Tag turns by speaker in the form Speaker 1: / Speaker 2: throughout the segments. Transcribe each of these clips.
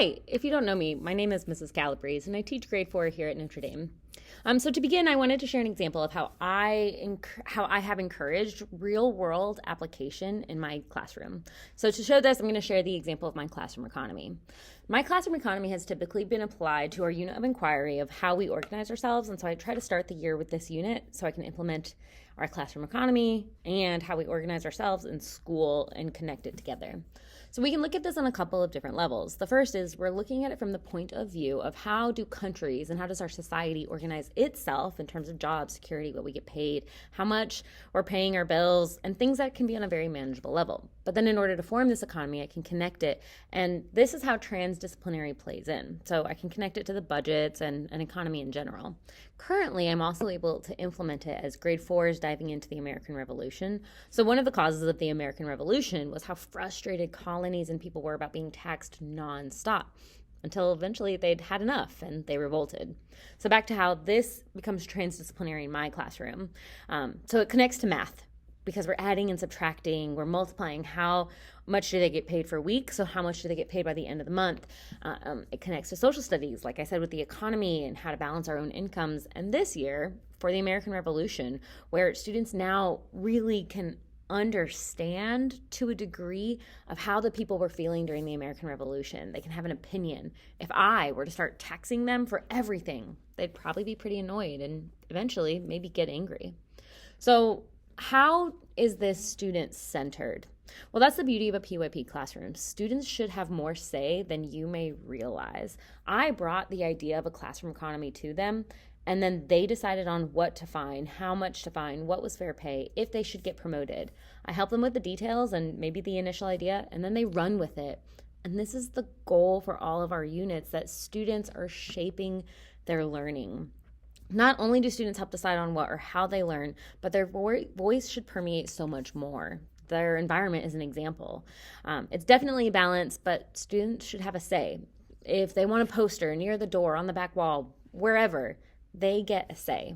Speaker 1: Hi, if you don't know me, my name is Mrs. Calabrese, and I teach grade 4 here at Notre Dame. So to begin, I wanted to share an example of how I have encouraged real-world application in my classroom. So to show this, I'm going to share the example of my classroom economy. My classroom economy has typically been applied to our unit of inquiry of how we organize ourselves, and so I try to start the year with this unit so I can implement our classroom economy and how we organize ourselves in school and connect it together. So we can look at this on a couple of different levels. The first is we're looking at it from the point of view of how do countries and how does our society organize itself in terms of job security, what we get paid, how much we're paying our bills, and things that can be on a very manageable level. But then in order to form this economy, I can connect it. And this is how transdisciplinary plays in. So I can connect it to the budgets and an economy in general. Currently, I'm also able to implement it as grade 4 is diving into the American Revolution. So one of the causes of the American Revolution was how frustrated colonies and people were about being taxed nonstop until eventually they'd had enough and they revolted. So back to how this becomes transdisciplinary in my classroom. So it connects to math because we're adding and subtracting, we're multiplying how much do they get paid for a week, so how much do they get paid by the end of the month. It connects to social studies, like I said, with the economy and how to balance our own incomes. And this year, for the American Revolution, where students now really can understand to a degree of how the people were feeling during the American Revolution. They can have an opinion. If I were to start taxing them for everything, they'd probably be pretty annoyed and eventually maybe get angry. So how is this student-centered? Well, that's the beauty of a PYP classroom. Students should have more say than you may realize. I brought the idea of a classroom economy to them, and then they decided on what to fine, how much to fine, what was fair pay, if they should get promoted. I help them with the details and maybe the initial idea, and then they run with it. And this is the goal for all of our units, that students are shaping their learning. Not only do students help decide on what or how they learn, but their voice should permeate so much more. Their environment is an example. It's definitely a balance, but students should have a say. If they want a poster near the door, on the back wall, wherever, they get a say.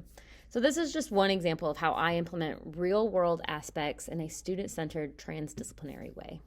Speaker 1: So this is just one example of how I implement real-world aspects in a student-centered, transdisciplinary way.